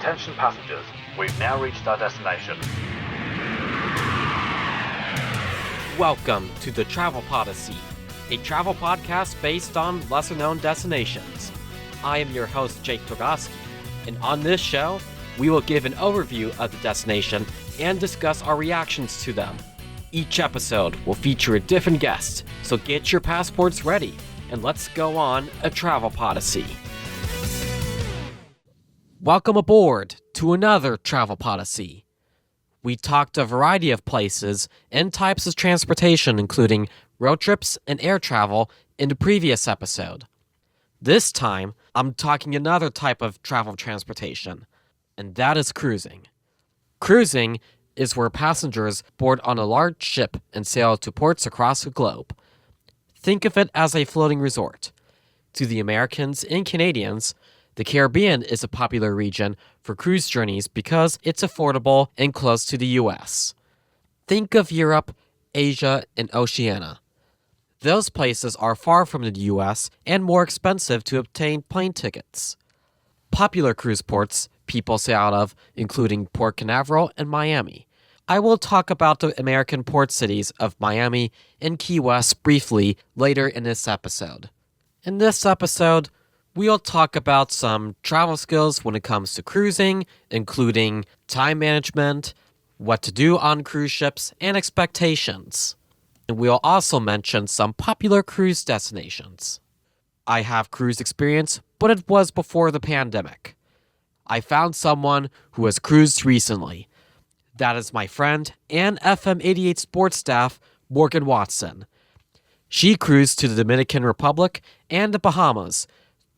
Attention passengers, we've now reached our destination. Welcome to the Travel Podyssey, a travel podcast based on lesser-known destinations. I am your host, Twargoski, and on this show, we will give an overview of the destination and discuss our reactions to them. Each episode will feature a different guest, so get your passports ready, and let's go on a Travel Podyssey. Welcome aboard to another Travel Podyssey. We talked a variety of places and types of transportation, including road trips and air travel, in the previous episode. This time, I'm talking another type of travel transportation, and that is cruising. Cruising is where passengers board on a large ship and sail to ports across the globe. Think of it as a floating resort. To the Americans and Canadians, the Caribbean is a popular region for cruise journeys because it's affordable and close to the US. Think of Europe, Asia, and Oceania. Those places are far from the US and more expensive to obtain plane tickets. Popular cruise ports people sail out of, including Port Canaveral and Miami. I will talk about the American port cities of Miami and Key West briefly later in this episode. In this episode, we'll talk about some travel skills when it comes to cruising, including time management, what to do on cruise ships, and expectations. And we'll also mention some popular cruise destinations. I have cruise experience, but it was before the pandemic. I found someone who has cruised recently. That is my friend and FM 88 sports staff, Morgan Watson. She cruised to the Dominican Republic and the Bahamas,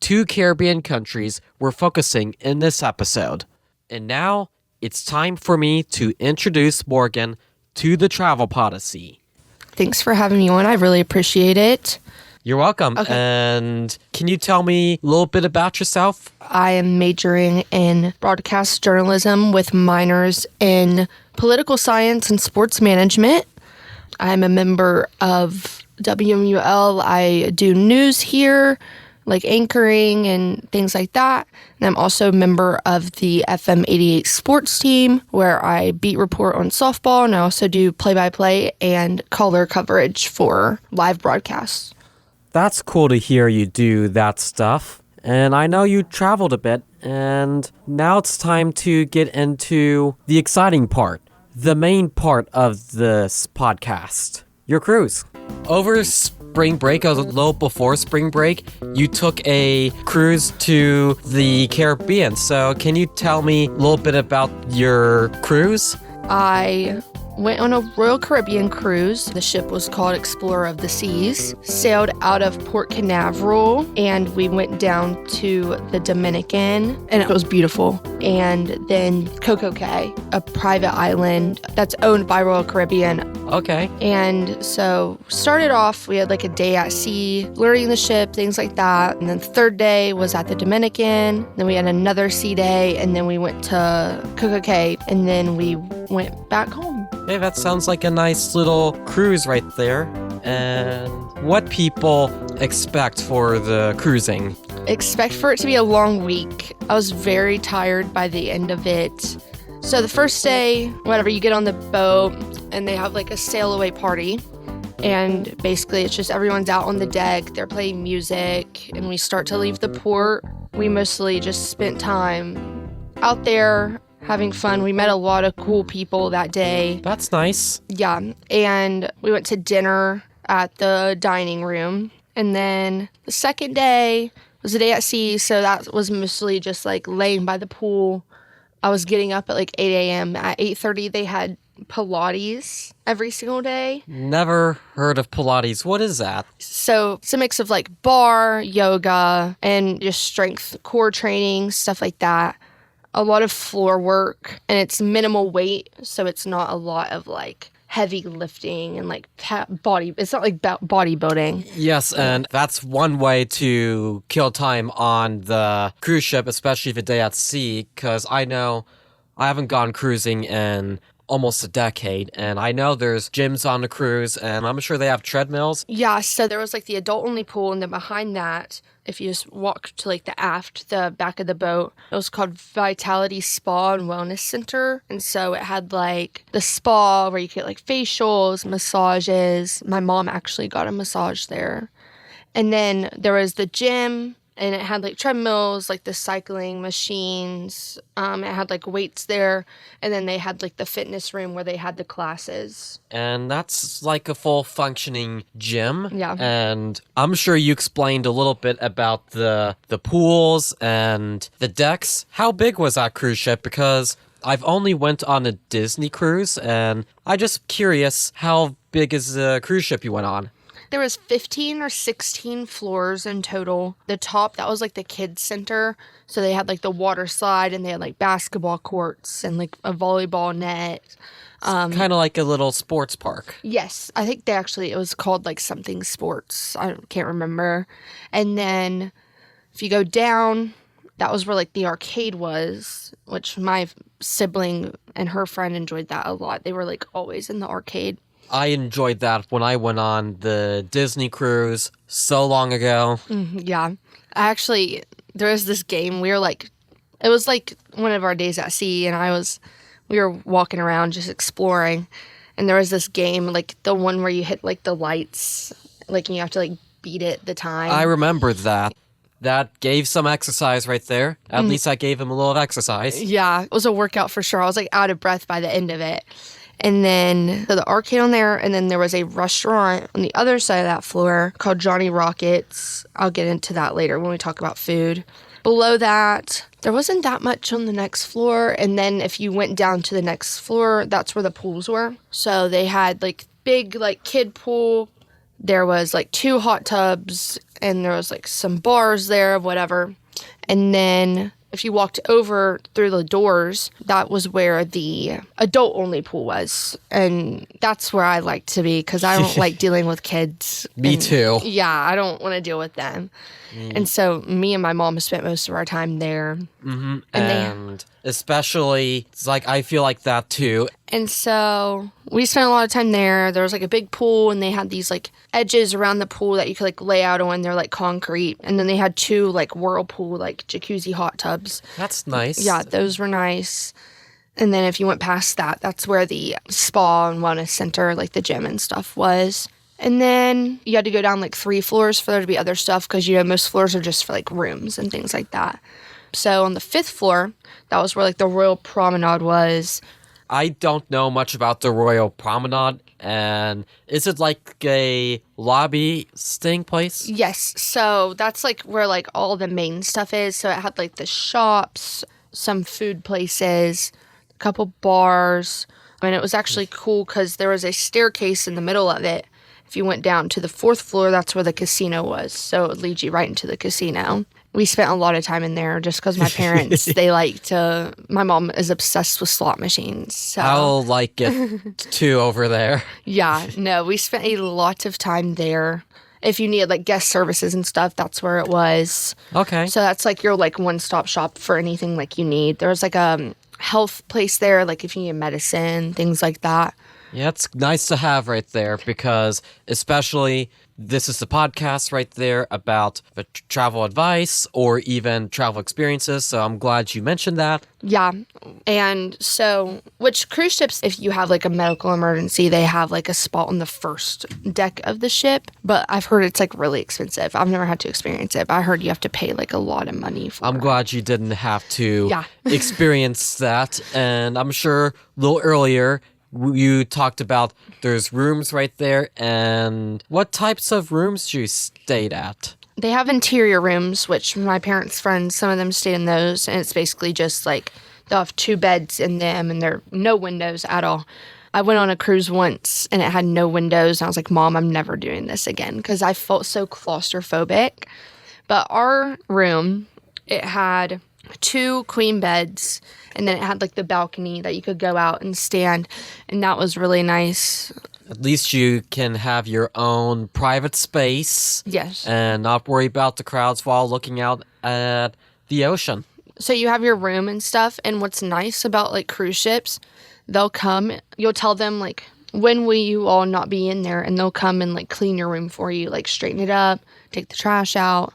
two Caribbean countries we're focusing in this episode. And now, it's time for me to introduce Morgan to the Travel Podyssey. Thanks for having me on. I really appreciate it. You're welcome. Okay. And can you tell me a little bit about yourself? I am majoring in broadcast journalism with minors in political science and sports management. I'm a member of WMUL. I do news here, like anchoring and things like that. And I'm also a member of the FM 88 sports team, where I beat report on softball, and I also do play-by-play and color coverage for live broadcasts. That's cool to hear you do that stuff. And I know you traveled a bit, and now it's time to get into the exciting part, the main part of this podcast, your cruise. Over spring break, a little before spring break, you took a cruise to the Caribbean. So can you tell me a little bit about your cruise? I went on a Royal Caribbean cruise. The ship was called Explorer of the Seas. Sailed out of Port Canaveral, and we went down to the Dominican, and it was beautiful. And then Coco Cay, a private island that's owned by Royal Caribbean. Okay. And so started off, we had like a day at sea, learning the ship, things like that. And then the third day was at the Dominican. Then we had another sea day, and then we went to Coco Cay, and then we went back home. Hey, that sounds like a nice little cruise right there. And what people expect for the cruising? Expect for it to be a long week. I was very tired by the end of it. So the first day, whatever, you get on the boat and they have like a sail away party. And basically it's just everyone's out on the deck, they're playing music, and we start to leave the port. We mostly just spent time out there having fun. We met a lot of cool people that day. That's nice. Yeah, and we went to dinner at the dining room. And then the second day was a day at sea, so that was mostly just like laying by the pool. I was getting up at like 8 a.m. At 8:30, they had Pilates every single day. Never heard of Pilates. What is that? So it's a mix of like bar, yoga, and just strength, core training, stuff like that. A lot of floor work, and it's minimal weight, so it's not a lot of like heavy lifting and like it's not like bodybuilding. Yes, and that's one way to kill time on the cruise ship, especially the day at sea, because I know I haven't gone cruising in almost a decade, and I know there's gyms on the cruise, and I'm sure they have treadmills. Yeah, so there was like the adult-only pool, and then behind that, if you just walk to like the aft, the back of the boat, it was called Vitality Spa and Wellness Center. And so it had like the spa where you get like facials, massages. My mom actually got a massage there. And then there was the gym, and it had like treadmills, like the cycling machines. It had like weights there. And then they had like the fitness room where they had the classes. And that's like a full functioning gym. Yeah. And I'm sure you explained a little bit about the pools and the decks. How big was that cruise ship? Because I've only went on a Disney cruise, and I'm just curious, how big is the cruise ship you went on? There was 15 or 16 floors in total. The top, that was like the kids center. So they had like the water slide, and they had like basketball courts and like a volleyball net. Kind of like a little sports park. Yes, I think it was called like something sports. I can't remember. And then if you go down, that was where like the arcade was, which my sibling and her friend enjoyed that a lot. They were like always in the arcade. I enjoyed that when I went on the Disney cruise so long ago. Yeah. There was this game. It was like one of our days at sea, and we were walking around just exploring. And there was this game, like the one where you hit like the lights, like and you have to like beat it the time. I remember that. That gave some exercise right there. At least I gave him a little exercise. Yeah, it was a workout for sure. I was like out of breath by the end of it. And then so the arcade on there, and then there was a restaurant on the other side of that floor called Johnny Rockets. I'll get into that later when we talk about food. Below that, there wasn't that much on the next floor. And then if you went down to the next floor, that's where the pools were. So they had like big like kid pool. There was like 2 hot tubs, and there was like some bars there, whatever. And then if you walked over through the doors, that was where the adult-only pool was. And that's where I like to be, because I don't like dealing with kids. Me too. Yeah, I don't want to deal with them. And so me and my mom spent most of our time there. Mm-hmm. And especially, it's like I feel like that too. And so we spent a lot of time there. There was like a big pool, and they had these like edges around the pool that you could like lay out on. They're like concrete. And then they had 2 like whirlpool, like jacuzzi hot tubs. That's nice. Yeah, those were nice. And then if you went past that, that's where the spa and wellness center, like the gym and stuff was. And then you had to go down like 3 floors for there to be other stuff, because, you know, most floors are just for like rooms and things like that. So on the 5th floor, that was where like the Royal Promenade was. I don't know much about the Royal Promenade. And is it like a lobby staying place? Yes. So that's like where like all the main stuff is. So it had like the shops, some food places, a couple bars. I mean, it was actually cool because there was a staircase in the middle of it. If you went down to the 4th floor, that's where the casino was. So it would lead you right into the casino. We spent a lot of time in there just because my parents, my mom is obsessed with slot machines. So. I'll like it too over there. Yeah, no, we spent a lot of time there. If you needed like guest services and stuff, that's where it was. Okay. So that's like your like one-stop shop for anything like you need. There was like a health place there, like if you need medicine, things like that. Yeah, it's nice to have right there, because especially this is the podcast right there about the travel advice or even travel experiences. So I'm glad you mentioned that. Yeah. And so, which cruise ships, if you have like a medical emergency, they have like a spot on the first deck of the ship. But I've heard it's like really expensive. I've never had to experience it, but I heard you have to pay like a lot of money for it. I'm glad you didn't have to experience that. And I'm sure a little earlier, you talked about there's rooms right there, and what types of rooms you stayed at? They have interior rooms, which my parents' friends, some of them stayed in those, and it's basically just like they'll have 2 beds in them, and there are no windows at all. I went on a cruise once, and it had no windows, and I was like, Mom, I'm never doing this again, because I felt so claustrophobic. But our room, it had 2 queen beds, and then it had like the balcony that you could go out and stand, and that was really nice. At least you can have your own private space. Yes. And not worry about the crowds while looking out at the ocean. So you have your room and stuff, and what's nice about like cruise ships, they'll come, you'll tell them like, when will you all not be in there, and they'll come and like clean your room for you, like straighten it up, take the trash out,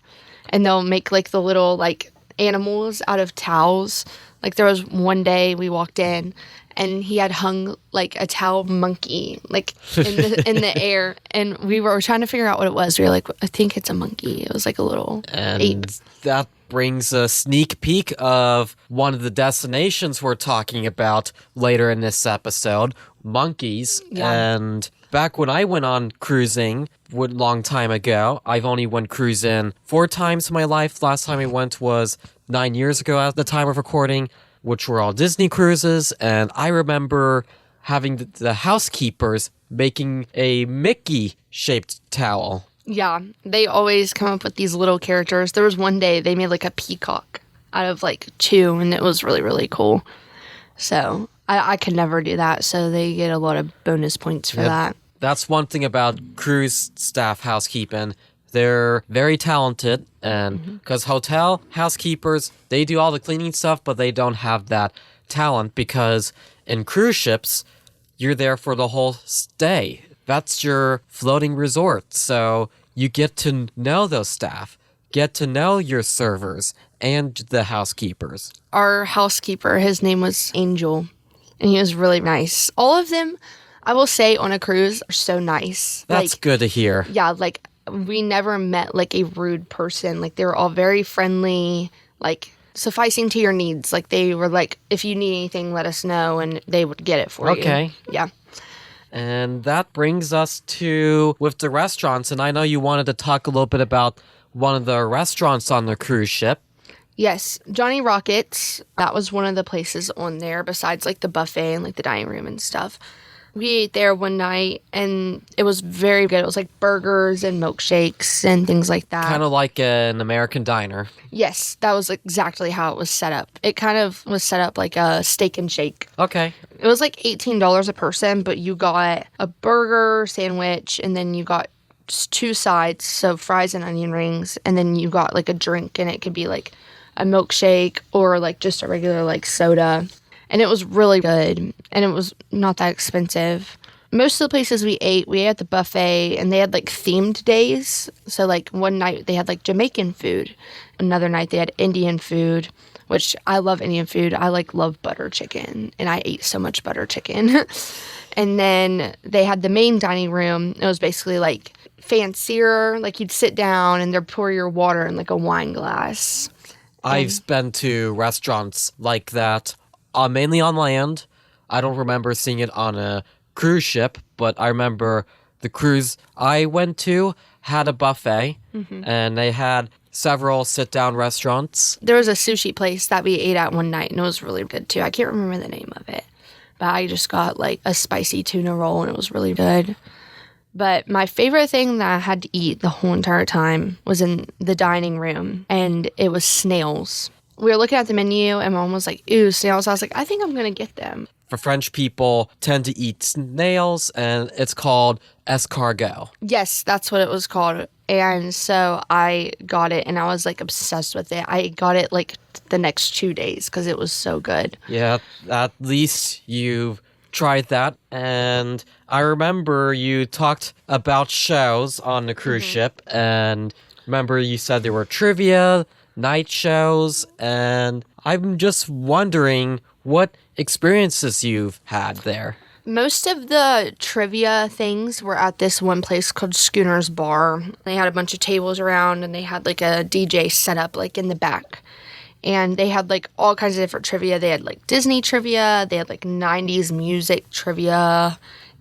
and they'll make like the little like animals out of towels. Like there was one day we walked in and he had hung like a towel monkey like in the air, and we were trying to figure out what it was. We were like, I think it's a monkey. It was like a little ape. That brings a sneak peek of one of the destinations we're talking about later in this episode, monkeys. Yeah. And back when I went on cruising a long time ago, I've only went cruising 4 times in my life. Last time I went was 9 years ago at the time of recording, which were all Disney cruises. And I remember having the housekeepers making a Mickey-shaped towel. Yeah, they always come up with these little characters. There was one day they made like a peacock out of like 2, and it was really, really cool. So I could never do that, so they get a lot of bonus points for that. That's one thing about cruise staff housekeeping. They're very talented, and because hotel housekeepers, they do all the cleaning stuff, but they don't have that talent, because in cruise ships, you're there for the whole stay. That's your floating resort, so you get to know those staff, get to know your servers and the housekeepers. Our housekeeper, his name was Angel, and he was really nice. All of them, I will say, on a cruise are so nice. That's like, good to hear. Yeah, like we never met like a rude person. Like they were all very friendly, like sufficing to your needs. Like they were like, if you need anything, let us know, and they would get it for you. Okay. Yeah. And that brings us to with the restaurants. And I know you wanted to talk a little bit about one of the restaurants on the cruise ship. Yes, Johnny Rockets. That was one of the places on there besides like the buffet and like the dining room and stuff. We ate there one night and it was very good. It was like burgers and milkshakes and things like that. Kind of like an American diner. Yes, that was exactly how it was set up. It kind of was set up like a steak and shake. Okay. It was like $18 a person, but you got a burger sandwich and then you got just 2 sides, so fries and onion rings, and then you got like a drink, and it could be like a milkshake or like just a regular like soda. And it was really good, and it was not that expensive. Most of the places we ate at the buffet, and they had like themed days. So like one night they had like Jamaican food. Another night they had Indian food, which I love Indian food. I like love butter chicken, and I ate so much butter chicken. And then they had the main dining room. It was basically like fancier, like you'd sit down and they'd pour your water in like a wine glass. I've been to restaurants like that, mainly on land. I don't remember seeing it on a cruise ship, but I remember the cruise I went to had a buffet, and they had several sit-down restaurants. There was a sushi place that we ate at one night, and it was really good too. I can't remember the name of it, but I just got like a spicy tuna roll, and it was really good. But my favorite thing that I had to eat the whole entire time was in the dining room, and it was snails. We were looking at the menu, and Mom was like, ooh, snails. I was like, I think I'm going to get them. For French people tend to eat snails, and it's called escargot. Yes, that's what it was called. And so I got it, and I was like obsessed with it. I got it like the next 2 days because it was so good. Yeah, at least you've tried that. And I remember you talked about shows on the cruise ship, and remember you said there were trivia, night shows, and I'm just wondering what experiences you've had there. Most of the trivia things were at this one place called Schooner's Bar. They had a bunch of tables around, and they had like a DJ set up like in the back. And they had like all kinds of different trivia. They had like Disney trivia. They had like 90s music trivia.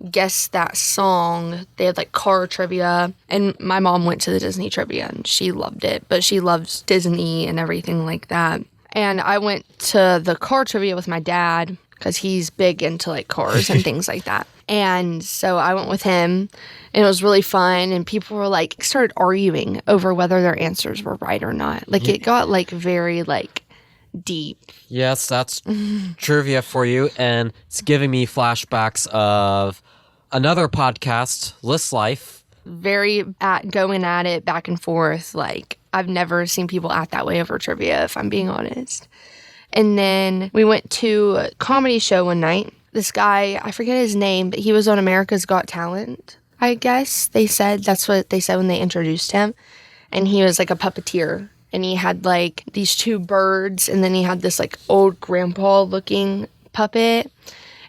Guess that song. They had like car trivia. And my mom went to the Disney trivia and she loved it. But she loves Disney and everything like that. And I went to the car trivia with my dad because he's big into like cars and things like that. And so I went with him, and it was really fun. And people were like, started arguing over whether their answers were right or not. Like it got like very like deep. Yes, that's trivia for you. And it's giving me flashbacks of another podcast, List Life. very going at it back and forth. Like, I've never seen people act that way over trivia, if I'm being honest. And then we went to a comedy show one night. This guy, I forget his name, but he was on America's Got Talent, I guess they said. That's what they said when they introduced him. And he was like a puppeteer. And he had like these two birds, and then he had this like old grandpa looking puppet.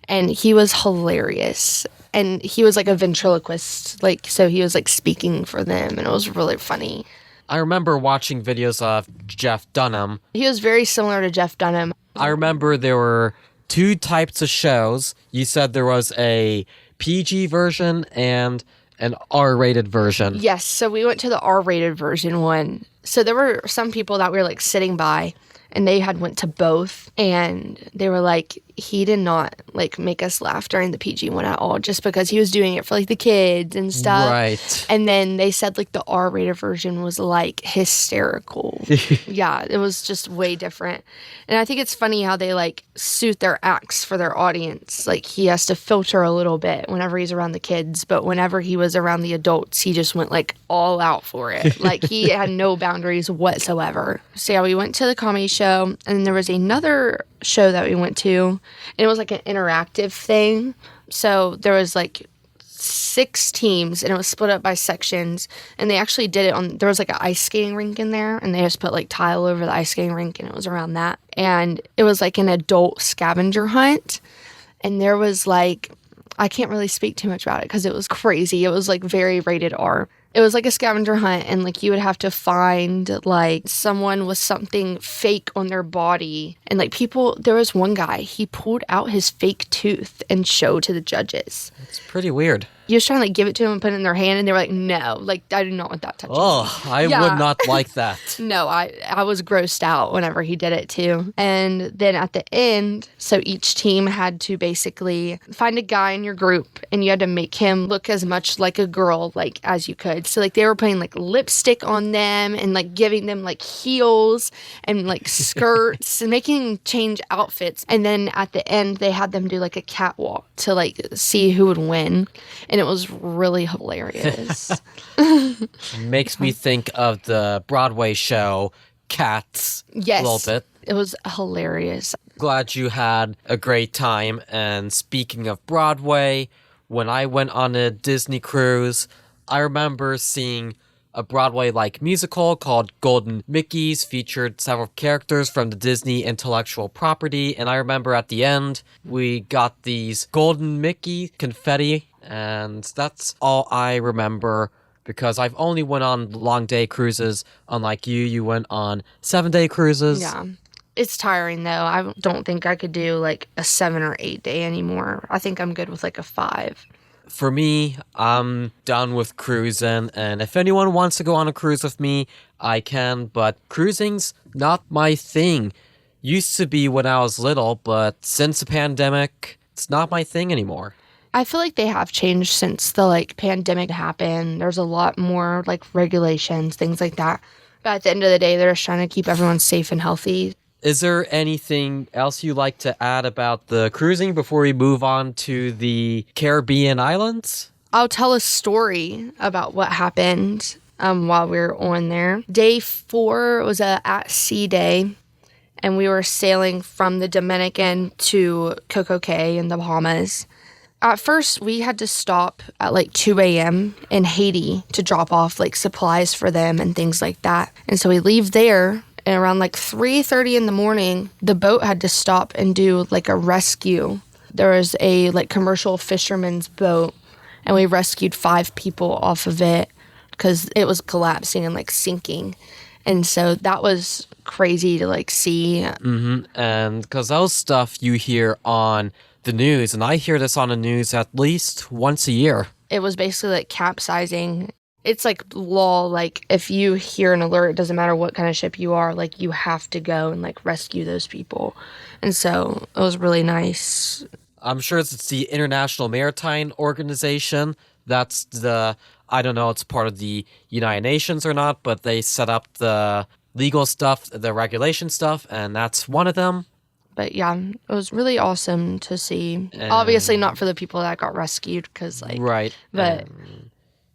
And he was hilarious. And he was like a ventriloquist, like, so he was like speaking for them, and it was really funny. I remember watching videos of Jeff Dunham. He was very similar to Jeff Dunham. I remember there were two types of shows. You said there was a PG version and an R-rated version. Yes, so we went to the R-rated version one. So there were some people that were like sitting by, and they had went to both, and they were like, he did not like make us laugh during the PG one at all, just because he was doing it for like the kids and stuff. Right. And then they said like the R-rated version was like hysterical. Yeah, it was just way different. And I think it's funny how they like suit their acts for their audience. Like, he has to filter a little bit whenever he's around the kids, but whenever he was around the adults, he just went like all out for it. Like, he had no boundaries whatsoever. So yeah, we went to the comedy show, and then there was another show that we went to, and it was like an interactive thing. So there was like 6 teams, and it was split up by sections, and they actually did it on, there was like an ice skating rink in there, and they just put like tile over the ice skating rink, and it was around that. And it was like an adult scavenger hunt, and there was like, I can't really speak too much about it because it was crazy. It was like very rated R. It was like a scavenger hunt, and like you would have to find like someone with something fake on their body. And like people, there was one guy, he pulled out his fake tooth and showed to the judges. It's pretty weird. He was trying to like give it to him and put it in their hand, and they were like, no, like, I do not want that touching. Oh, I would not like that. No, I was grossed out whenever he did it too. And then at the end, so each team had to basically find a guy in your group, and you had to make him look as much like a girl like as you could. So like they were putting like lipstick on them, and like giving them like heels and like skirts and making them change outfits. And then at the end, they had them do like a catwalk to like see who would win. And it was really hilarious. Makes me think of the Broadway show Cats. Yes. A little bit. It was hilarious. Glad you had a great time. And speaking of Broadway, when I went on a Disney cruise, I remember seeing a Broadway-like musical called Golden Mickey's, featured several characters from the Disney intellectual property, and I remember at the end, we got these Golden Mickey confetti, and that's all I remember, because I've only went on long day cruises. Unlike you went on 7-day cruises. Yeah. It's tiring, though. I don't think I could do like a 7 or 8 day anymore. I think I'm good with like a 5. For me, I'm done with cruising, and if anyone wants to go on a cruise with me, I can, but cruising's not my thing. Used to be when I was little, but since the pandemic, it's not my thing anymore. I feel like they have changed since the like pandemic happened. There's a lot more like regulations, things like that. But at the end of the day, they're just trying to keep everyone safe and healthy. Is there anything else you'd like to add about the cruising before we move on to the Caribbean islands? I'll tell a story about what happened while we were on there. Day 4 was a at-sea day, and we were sailing from the Dominican to Coco Cay in the Bahamas. At first, we had to stop at like 2 a.m. in Haiti to drop off like supplies for them and things like that. And so we leave there, and around like 3:30 in the morning, the boat had to stop and do like a rescue. There was a like commercial fisherman's boat, and we rescued 5 people off of it because it was collapsing and like sinking. And so that was crazy to like see. Mm-hmm. And because that was stuff you hear on the news, and I hear this on the news at least once a year. It was basically like capsizing. It's like law, like if you hear an alert, it doesn't matter what kind of ship you are, like you have to go and like rescue those people. And so it was really nice. I'm sure it's the International Maritime Organization. That's the, I don't know, it's part of the United Nations or not, but they set up the legal stuff, the regulation stuff, and that's one of them. But yeah, it was really awesome to see. Obviously not for the people that got rescued, because like... Right. But...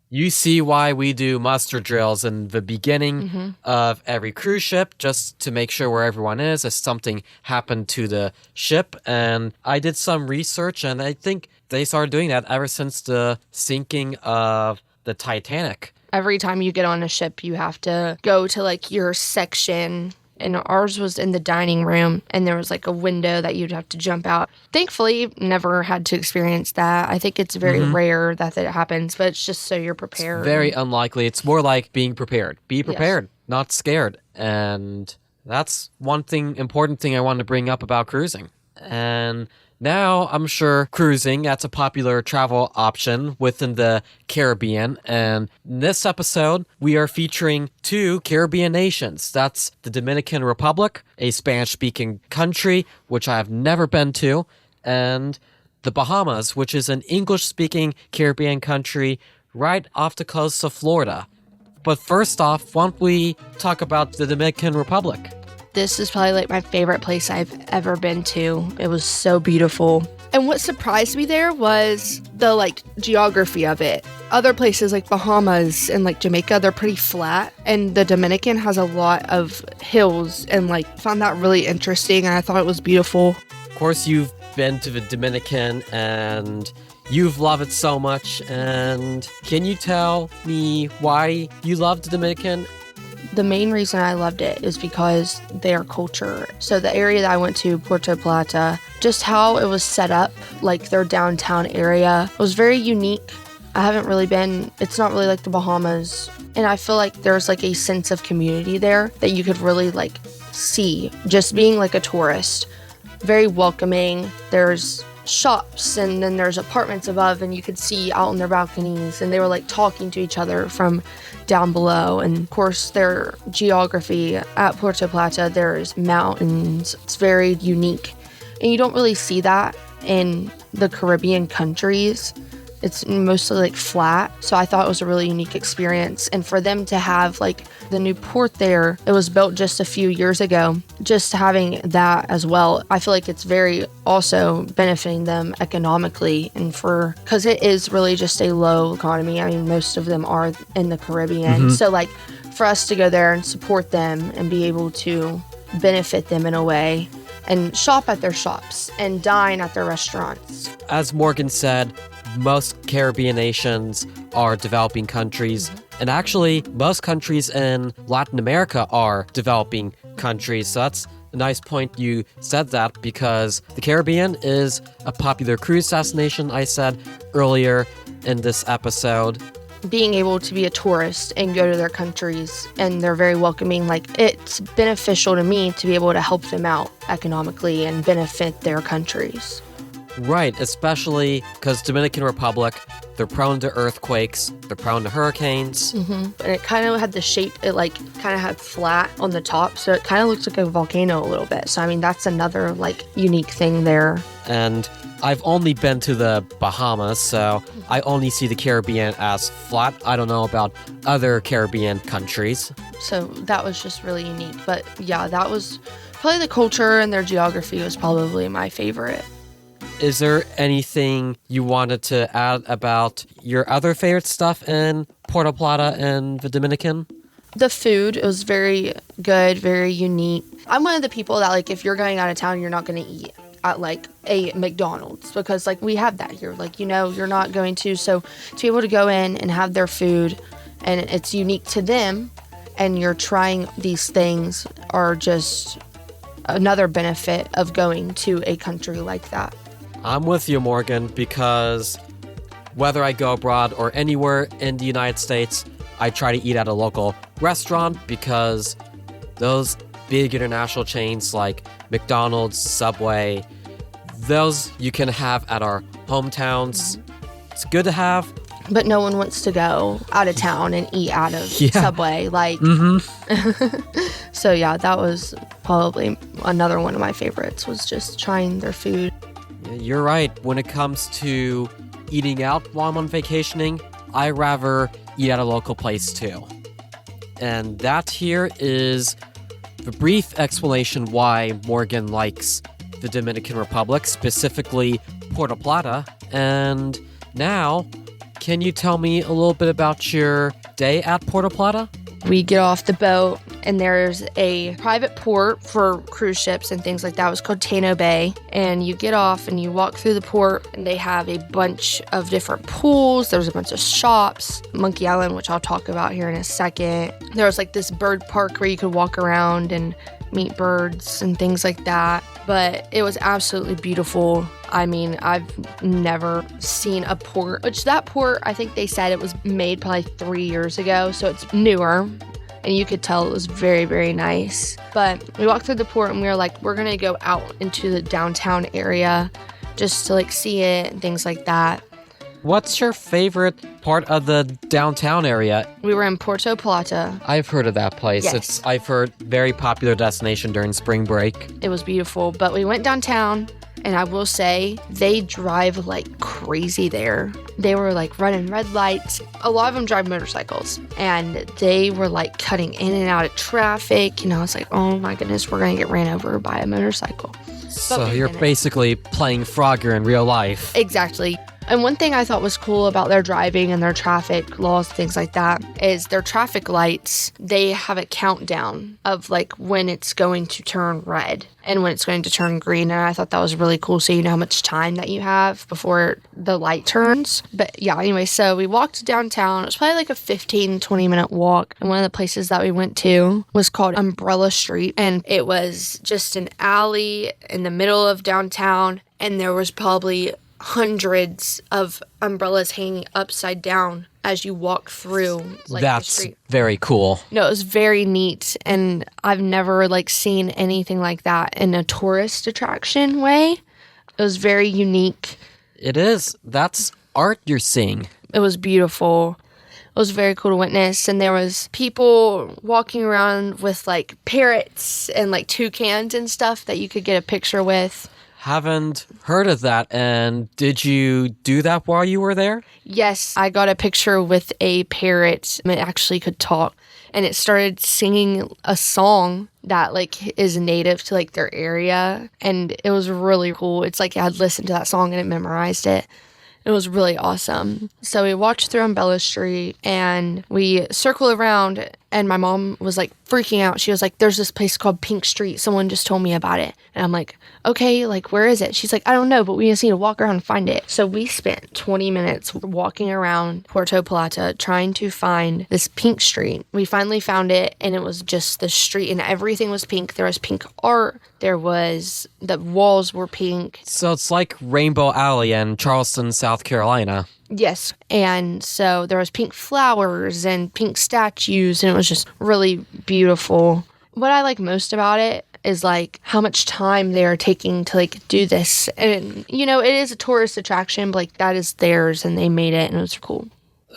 You see why we do muster drills in the beginning of every cruise ship, just to make sure where everyone is if something happened to the ship. And I did some research, and I think they started doing that ever since the sinking of the Titanic. Every time you get on a ship, you have to go to like your section. And ours was in the dining room, and there was like a window that you'd have to jump out. Thankfully, never had to experience that. I think it's very rare that happens, but it's just so you're prepared. It's very unlikely. It's more like being prepared. Be prepared, not scared. And that's one important thing I wanted to bring up about cruising. And now, I'm sure cruising, that's a popular travel option within the Caribbean. And in this episode, we are featuring 2 Caribbean nations. That's the Dominican Republic, a Spanish-speaking country, which I have never been to, and the Bahamas, which is an English-speaking Caribbean country right off the coast of Florida. But first off, why don't we talk about the Dominican Republic? This is probably like my favorite place I've ever been to. It was so beautiful. And what surprised me there was the like geography of it. Other places like Bahamas and like Jamaica, they're pretty flat. And the Dominican has a lot of hills, and like found that really interesting. And I thought it was beautiful. Of course, you've been to the Dominican and you've loved it so much. And can you tell me why you loved the Dominican? The main reason I loved it is because their culture. So the area that I went to, Puerto Plata, just how it was set up, like their downtown area, was very unique. I haven't really been, it's not really like the Bahamas. And I feel like there's like a sense of community there that you could really like see just being like a tourist. Very welcoming. There's shops, and then there's apartments above, and you could see out on their balconies, and they were like talking to each other from down below. And of course their geography at Puerto Plata, there's mountains. It's very unique, and you don't really see that in the Caribbean countries. It's mostly like flat, so I thought it was a really unique experience. And for them to have like the new port there, it was built just a few years ago, just having that as well, I feel like it's very also benefiting them economically, and because it is really just a low economy. I mean, most of them are in the Caribbean, so like for us to go there and support them and be able to benefit them in a way, and shop at their shops and dine at their restaurants. As Morgan said, most Caribbean nations are developing countries, and actually most countries in Latin America are developing countries. So that's a nice point you said that, because the Caribbean is a popular cruise destination, I said earlier in this episode. Being able to be a tourist and go to their countries, and they're very welcoming, like it's beneficial to me to be able to help them out economically and benefit their countries. Right, especially because Dominican Republic, they're prone to earthquakes, they're prone to hurricanes. And it kind of had the shape, it like kind of had flat on the top, so it kind of looks like a volcano a little bit. So I mean, that's another like unique thing there. And I've only been to the Bahamas, so I only see the Caribbean as flat. I don't know about other Caribbean countries. So that was just really unique. But yeah, that was probably the culture, and their geography was probably my favorite. Is there anything you wanted to add about your other favorite stuff in Puerto Plata and the Dominican? The food, it was very good, very unique. I'm one of the people that like, if you're going out of town, you're not going to eat at like a McDonald's, because like we have that here. Like, you know, you're not going to. So to be able to go in and have their food, and it's unique to them, and you're trying these things, are just another benefit of going to a country like that. I'm with you, Morgan, because whether I go abroad or anywhere in the United States, I try to eat at a local restaurant, because those big international chains like McDonald's, Subway, those you can have at our hometowns. It's good to have. But no one wants to go out of town and eat out of Subway. Like, So yeah, that was probably another one of my favorites, was just trying their food. You're right. When it comes to eating out while I'm on vacationing, I rather eat at a local place too. And that here is the brief explanation why Morgan likes the Dominican Republic, specifically Puerto Plata. And now, Can you tell me a little bit about your day at Puerto Plata? We get off the boat, and there's a private port for cruise ships and things like that. It was called Tano Bay. And you get off and you walk through the port, and they have a bunch of different pools. There's a bunch of shops. Monkey Island, which I'll talk about here in a second. There was like this bird park where you could walk around and meet birds and things like that. But it was absolutely beautiful. I mean, I've never seen a port, which that port, I think they said it was made probably 3 years ago, so it's newer, and you could tell it was very, very nice. But we walked through the port, and we were like, we're gonna go out into the downtown area just to like see it and things like that. What's your favorite part of the downtown area? We were in Puerto Plata. I've heard of that place. Yes. I've heard very popular destination during spring break. It was beautiful, but we went downtown, and I will say they drive like crazy there. They were like running red lights. A lot of them drive motorcycles, and they were like cutting in and out of traffic. And I was like, oh my goodness, we're going to get ran over by a motorcycle. So you're basically playing Frogger in real life. Exactly. And one thing I thought was cool about their driving and their traffic laws, things like that, is their traffic lights, they have a countdown of like when it's going to turn red and when it's going to turn green. And I thought that was really cool. So you know how much time that you have before the light turns. But yeah, anyway, so we walked downtown. It was probably like a 15-20 minute walk. And one of the places that we went to was called Umbrella Street. And it was just an alley in the middle of downtown. And there was probably hundreds of umbrellas hanging upside down as you walk through like That's the street. Very cool. No, it was very neat, and I've never like seen anything like that in a tourist attraction way. It was very unique. It is. That's art you're seeing. It was beautiful. It was very cool to witness, and there was people walking around with like parrots and like toucans and stuff that you could get a picture with. Haven't heard of that. And did you do that while you were there? Yes, I got a picture with a parrot. It actually could talk, and it started singing a song that like is native to like their area, and it was really cool. It's like I had listened to that song and it memorized it. It was really awesome. So we walked through Umbrella Street, and we circled around, and my mom was like freaking out. She was like, there's this place called Pink Street. Someone just told me about it. And I'm like, okay, like where is it? She's like, I don't know, but we just need to walk around and find it. So we spent 20 minutes walking around Puerto Plata trying to find this Pink Street. We finally found it, and it was just the street, and everything was pink. There was pink art. The walls were pink. So it's like Rainbow Alley in Charleston, South Carolina. Yes. And so there was pink flowers and pink statues, and it was just really beautiful. What I like most about it is like how much time they are taking to like do this. And, you know, it is a tourist attraction, but like that is theirs, and they made it, and it was cool.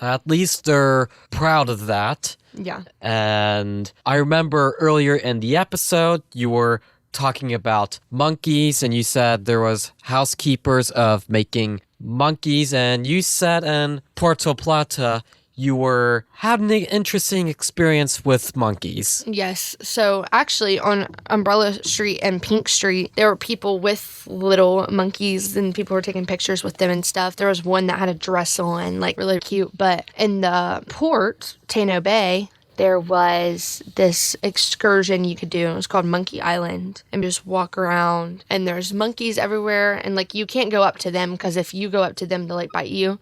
At least they're proud of that. Yeah. And I remember earlier in the episode, you were talking about monkeys, and you said there was housekeepers of making monkeys, and you said in Puerto Plata you were having an interesting experience with monkeys. Yes. So actually on Umbrella Street and Pink Street, there were people with little monkeys, and people were taking pictures with them and stuff. There was one that had a dress on, like really cute. But in the port, Tano Bay, there was this excursion you could do, and it was called Monkey Island, and just walk around, and there's monkeys everywhere, and like you can't go up to them, because if you go up to them, they'll like bite you,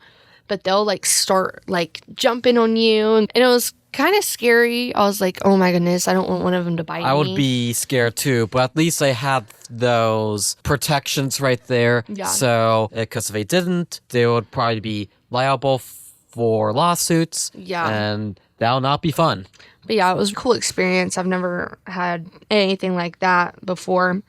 but they'll like start like jumping on you, and it was kind of scary. I was like, oh my goodness, I don't want one of them to bite me. I would be scared too, but at least they had those protections right there. Yeah. So, because if they didn't, they would probably be liable for lawsuits. Yeah. And that'll not be fun. But yeah, it was a cool experience. I've never had anything like that before.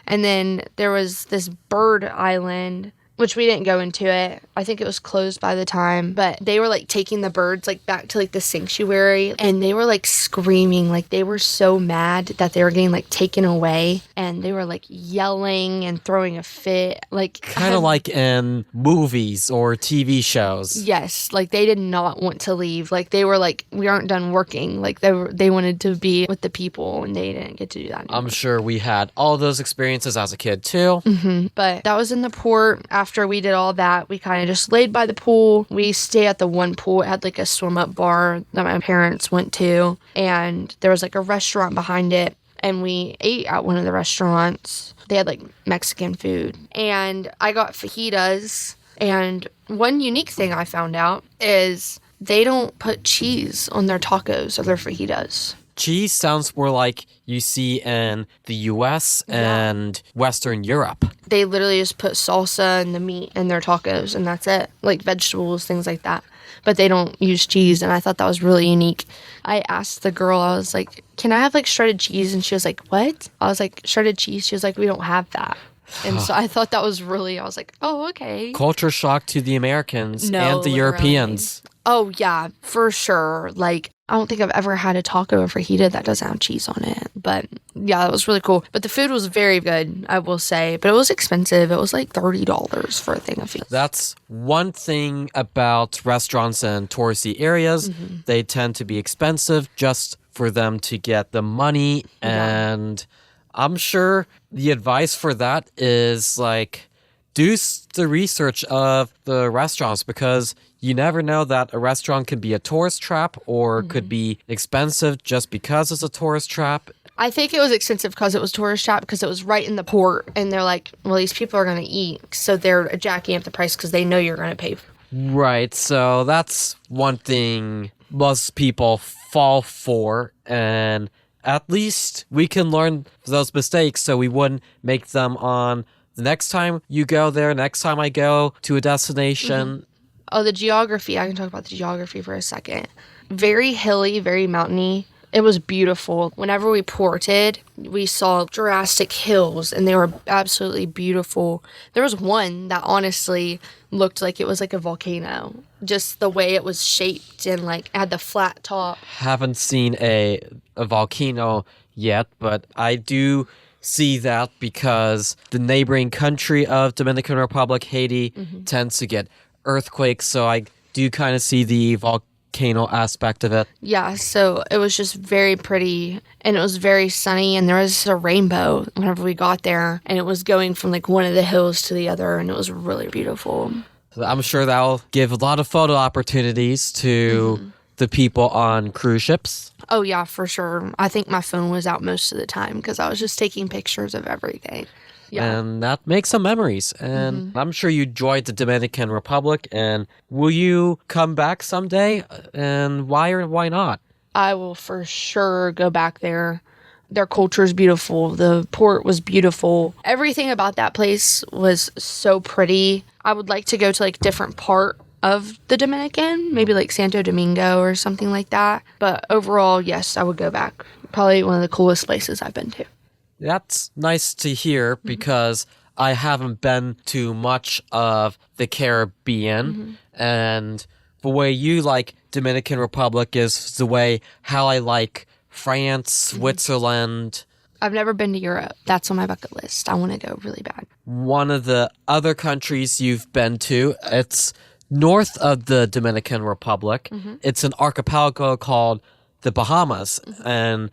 And then there was this bird island, which we didn't go into it. I think it was closed by the time, but they were like taking the birds like back to like the sanctuary, and they were like screaming, like they were so mad that they were getting like taken away, and they were like yelling and throwing a fit, like kind of like in movies or TV shows. Yes, like they did not want to leave. Like they were like, we aren't done working. Like they wanted to be with the people, and they didn't get to do that anymore. I'm sure we had all those experiences as a kid too. Mm-hmm. But that was in the port. After after we did all that, we kind of just laid by the pool. We stayed at the one pool. It had like a swim up bar that my parents went to, and there was like a restaurant behind it, and we ate at one of the restaurants. They had like Mexican food, and I got fajitas. And one unique thing I found out is they don't put cheese on their tacos or their fajitas. Cheese sounds more like you see in the US and Western Europe. They literally just put salsa and the meat in their tacos, and that's it. Like vegetables, things like that. But they don't use cheese, and I thought that was really unique. I asked the girl, I was like, can I have like shredded cheese? And she was like, what? I was like, shredded cheese? She was like, we don't have that. And so I thought that was really, I was like, oh, okay. Culture shock to the Americans and the literally. Europeans. Oh, yeah, for sure. Like, I don't think I've ever had a taco or fajita that doesn't have cheese on it. But yeah, that was really cool. But the food was very good, I will say. But it was expensive. It was like $30 for a thing of food. That's one thing about restaurants in touristy areas. Mm-hmm. They tend to be expensive just for them to get the money. And I'm sure the advice for that is like, do the research of the restaurants, because you never know that a restaurant could be a tourist trap or could be expensive just because it's a tourist trap. I think it was expensive because it was tourist trap, because it was right in the port, and they're like, well, these people are going to eat, so they're jacking up the price because they know you're going to pay. Right, so that's one thing most people fall for, and at least we can learn those mistakes so we wouldn't make them on the next time you go there, next time I go to a destination. Oh, the geography. I can talk about the geography for a second. Very hilly, very mountainy. It was beautiful. Whenever we ported, we saw Jurassic hills, and they were absolutely beautiful. There was one that honestly looked like it was like a volcano. Just the way it was shaped and like had the flat top. Haven't seen a volcano yet, but I do see that because the neighboring country of Dominican Republic, Haiti, tends to get earthquakes, so I do kind of see the volcano aspect of it. Yeah, so it was just very pretty, and it was very sunny, and there was a rainbow whenever we got there, and it was going from like one of the hills to the other, and it was really beautiful. So I'm sure that'll give a lot of photo opportunities to the people on cruise ships. Oh yeah, for sure. I think my phone was out most of the time because I was just taking pictures of everything. Yeah. And that makes some memories. And I'm sure you enjoyed the Dominican Republic. And will you come back someday? And why or why not? I will for sure go back there. Their culture is beautiful. The port was beautiful. Everything about that place was so pretty. I would like to go to like different part of the Dominican, maybe like Santo Domingo or something like that. But overall, yes, I would go back. Probably one of the coolest places I've been to. That's nice to hear because I haven't been to much of the Caribbean. And the way you like Dominican Republic is the way how I like France, Switzerland. I've never been to Europe. That's on my bucket list. I want to go really bad. One of the other countries you've been to, it's north of the Dominican Republic. It's an archipelago called the Bahamas. And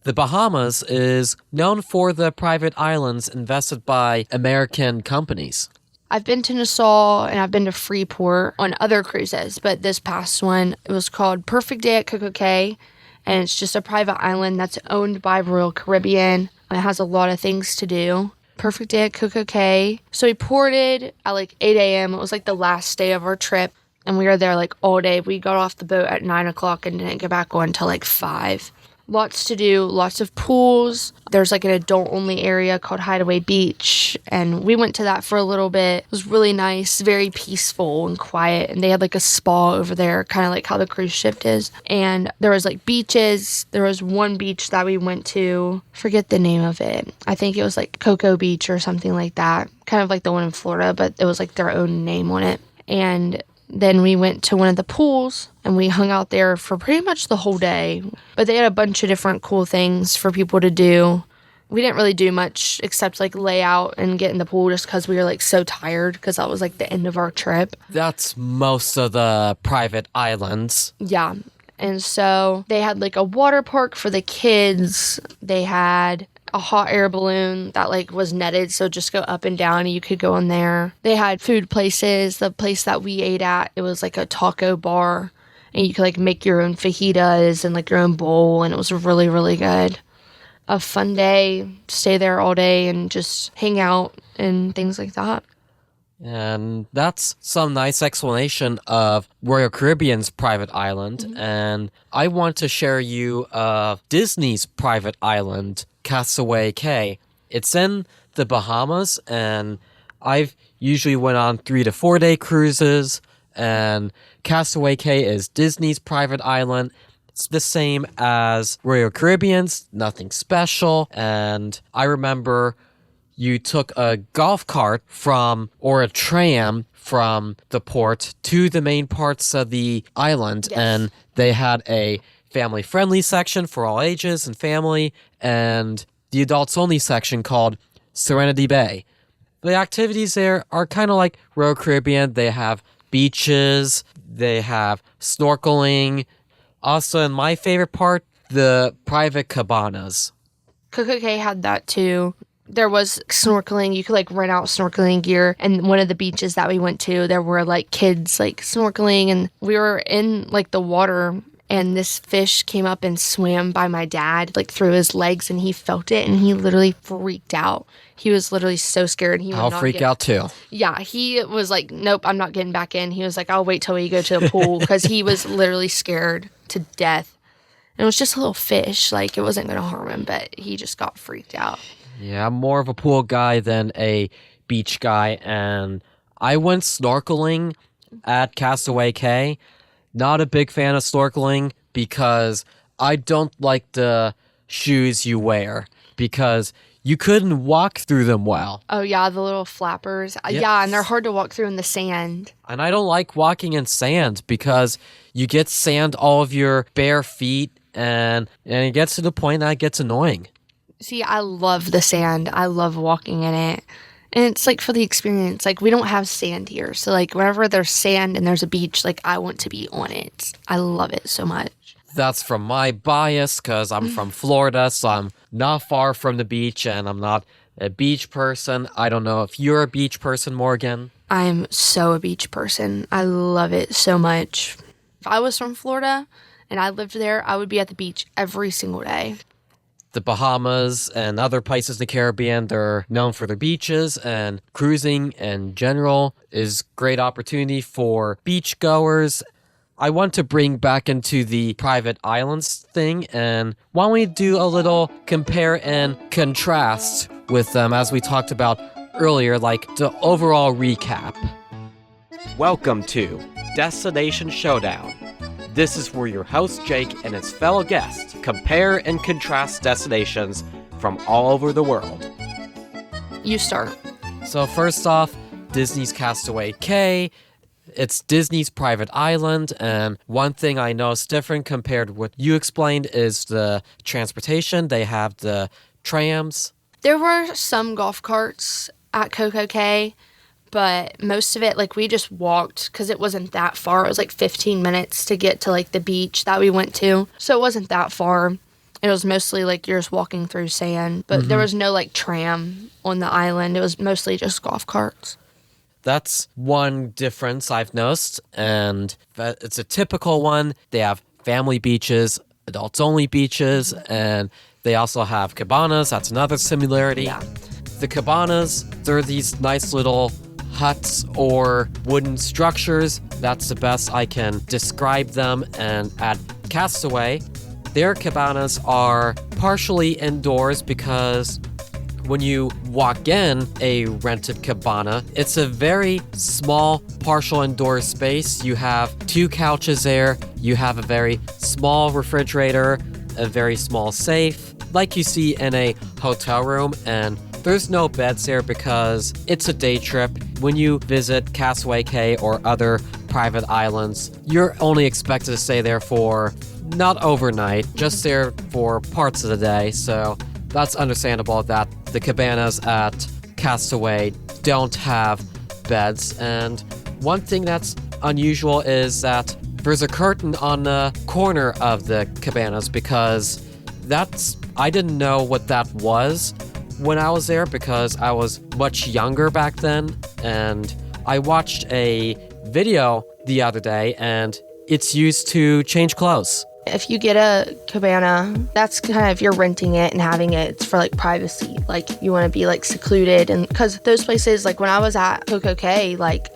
the Bahamas is known for the private islands invested by American companies. I've been to Nassau and I've been to Freeport on other cruises, but this past one, it was called Perfect Day at Coco Cay, and it's just a private island that's owned by Royal Caribbean. It has a lot of things to do. Perfect Day at Coco Cay. So we ported at like 8 a.m. It was like the last day of our trip, and we were there like all day. We got off the boat at 9 o'clock and didn't get back on until like 5. Lots to do, lots of pools. There's like an adult-only area called Hideaway Beach, and we went to that for a little bit. It was really nice, very peaceful and quiet, and they had like a spa over there, kind of like how the cruise ship is. And there was like beaches. There was one beach that we went to, forget the name of it. I think it was like Cocoa Beach or something like that, kind of like the one in Florida, but it was like their own name on it. And then we went to one of the pools and we hung out there for pretty much the whole day. But they had a bunch of different cool things for people to do. We didn't really do much except like lay out and get in the pool just because we were like so tired because that was like the end of our trip. That's most of the private islands. Yeah. And so they had like a water park for the kids. They had a hot air balloon that like was netted, so just go up and down and you could go in there. They had food places. The place that we ate at, it was like a taco bar, and you could like make your own fajitas and like your own bowl, and it was really, really good. A fun day, stay there all day and just hang out and things like that. And that's some nice explanation of Royal Caribbean's private island. And I want to share you Disney's private island, Castaway Cay. It's in the Bahamas, and I've usually went on 3 to 4 day cruises, and Castaway Cay is Disney's private island. It's the same as Royal Caribbean's, nothing special. And I remember you took a golf cart or a tram from the port to the main parts of the island. Yes. And they had a family-friendly section for all ages and family, and the adults-only section called Serenity Bay. The activities there are kind of like Royal Caribbean. They have beaches, they have snorkeling. Also, in my favorite part, the private cabanas. Coco Cay had that too. There was snorkeling. You could like rent out snorkeling gear. And one of the beaches that we went to, there were like kids like snorkeling, and we were in like the water, and this fish came up and swam by my dad like through his legs, and he felt it, and he literally freaked out. He was literally so scared. I'll freak out too. Yeah, he was like, nope, I'm not getting back in. He was like, I'll wait till we go to the pool, because he was literally scared to death. And it was just a little fish. Like, it wasn't going to harm him, but he just got freaked out. Yeah, I'm more of a pool guy than a beach guy, and I went snorkeling at Castaway Cay. Not a big fan of snorkeling because I don't like the shoes you wear, because you couldn't walk through them well. Oh, yeah, the little flappers. Yes. Yeah, and they're hard to walk through in the sand. And I don't like walking in sand because you get sand all of your bare feet, and it gets to the point that it gets annoying. See, I love the sand. I love walking in it. And it's like for the experience. Like, we don't have sand here. So like whenever there's sand and there's a beach, like I want to be on it. I love it so much. That's from my bias because I'm from Florida, so I'm not far from the beach, and I'm not a beach person. I don't know if you're a beach person, Morgan. I'm so a beach person. I love it so much. If I was from Florida and I lived there, I would be at the beach every single day. The Bahamas and other places in the Caribbean, they're known for their beaches, and cruising in general is great opportunity for beachgoers. I want to bring back into the private islands thing, and why don't we do a little compare and contrast with them as we talked about earlier, like the overall recap. Welcome to Destination Showdown. This is where your host Jake and his fellow guests compare and contrast destinations from all over the world. You start. So first off, Disney's Castaway Cay. It's Disney's private island, and one thing I know is different compared to what you explained is the transportation. They have the trams. There were some golf carts at Coco Cay, but most of it, like, we just walked because it wasn't that far. It was like 15 minutes to get to like the beach that we went to, so it wasn't that far. It was mostly like you're just walking through sand, but there was no like tram on the island. It was mostly just golf carts. That's one difference I've noticed, and it's a typical one. They have family beaches, adults-only beaches, and they also have cabanas. That's another similarity. Yeah. The cabanas, they're these nice little huts or wooden structures. That's the best I can describe them. And at Castaway, their cabanas are partially indoors because when you walk in a rented cabana, it's a very small partial indoor space. You have 2 couches there. You have a very small refrigerator, a very small safe, like you see in a hotel room, and there's no beds there because it's a day trip. When you visit Castaway Cay or other private islands, you're only expected to stay there for not overnight, just there for parts of the day. So that's understandable that the cabanas at Castaway don't have beds. And one thing that's unusual is that there's a curtain on the corner of the cabanas because that's I didn't know what that was when I was there because I was much younger back then, and I watched a video the other day, and it's used to change clothes. If you get a cabana, that's kind of, you're renting it and having it, it's for like privacy. Like you want to be like secluded, and because those places, like when I was at Coco Cay, like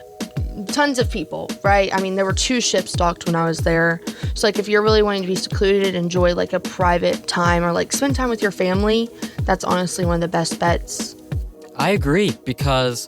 tons of people, right? I mean, there were 2 ships docked when I was there. So like if you're really wanting to be secluded, enjoy like a private time or like spend time with your family, that's honestly one of the best bets. I agree, because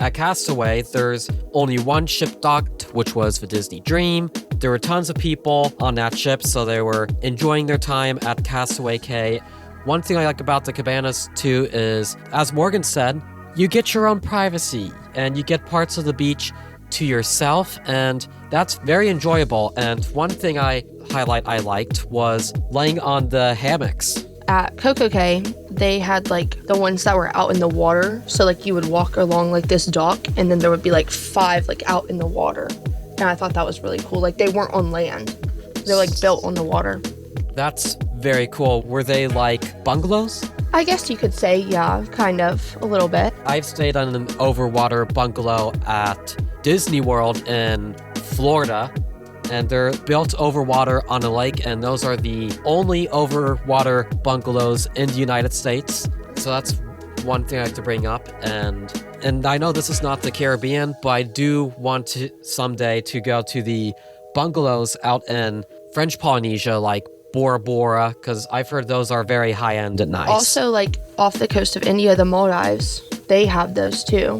at Castaway, there's only one ship docked, which was the Disney Dream. There were tons of people on that ship, so they were enjoying their time at Castaway Cay. One thing I like about the cabanas, too, is, as Morgan said, you get your own privacy, and you get parts of the beach to yourself, and that's very enjoyable. And one thing I liked was laying on the hammocks. At Coco Cay, they had like the ones that were out in the water. So like you would walk along like this dock, and then there would be like 5 like out in the water. And I thought that was really cool. Like they weren't on land. They're like built on the water. That's very cool. Were they like bungalows? I guess you could say, yeah, kind of, a little bit. I've stayed on an overwater bungalow at Disney World in Florida, and they're built over water on a lake, and those are the only overwater bungalows in the United States. So that's one thing I like to bring up. And I know this is not the Caribbean, but I do want to someday to go to the bungalows out in French Polynesia, like Bora Bora, because I've heard those are very high-end and nice. Also, like off the coast of India, the Maldives, they have those too.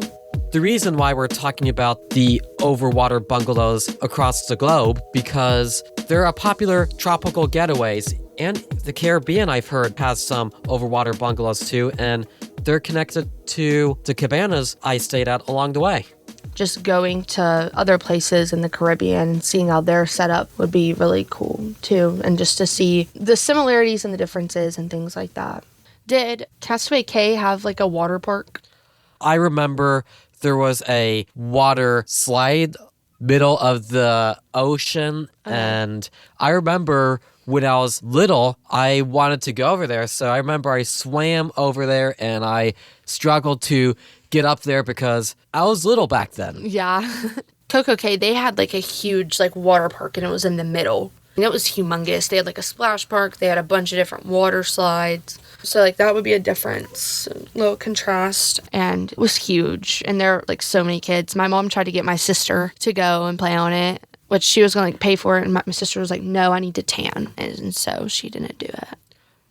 The reason why we're talking about the overwater bungalows across the globe, because they're a popular tropical getaways, and the Caribbean, I've heard, has some overwater bungalows too, and they're connected to the cabanas I stayed at along the way. Just going to other places in the Caribbean and seeing how they're set up would be really cool too, and just to see the similarities and the differences and things like that. Did Castaway Cay have like a water park? I remember there was a water slide middle of the ocean, and I remember when I was little, I wanted to go over there, so I remember I swam over there, and I struggled to get up there because I was little back then. Yeah. Coco Cay, they had like a huge like water park, and it was in the middle. And it was humongous. They had like a splash park. They had a bunch of different water slides. So like that would be a difference, a little contrast. And it was huge. And there were like so many kids. My mom tried to get my sister to go and play on it, which she was going to like pay for it. And my sister was like, no, I need to tan. And so she didn't do it.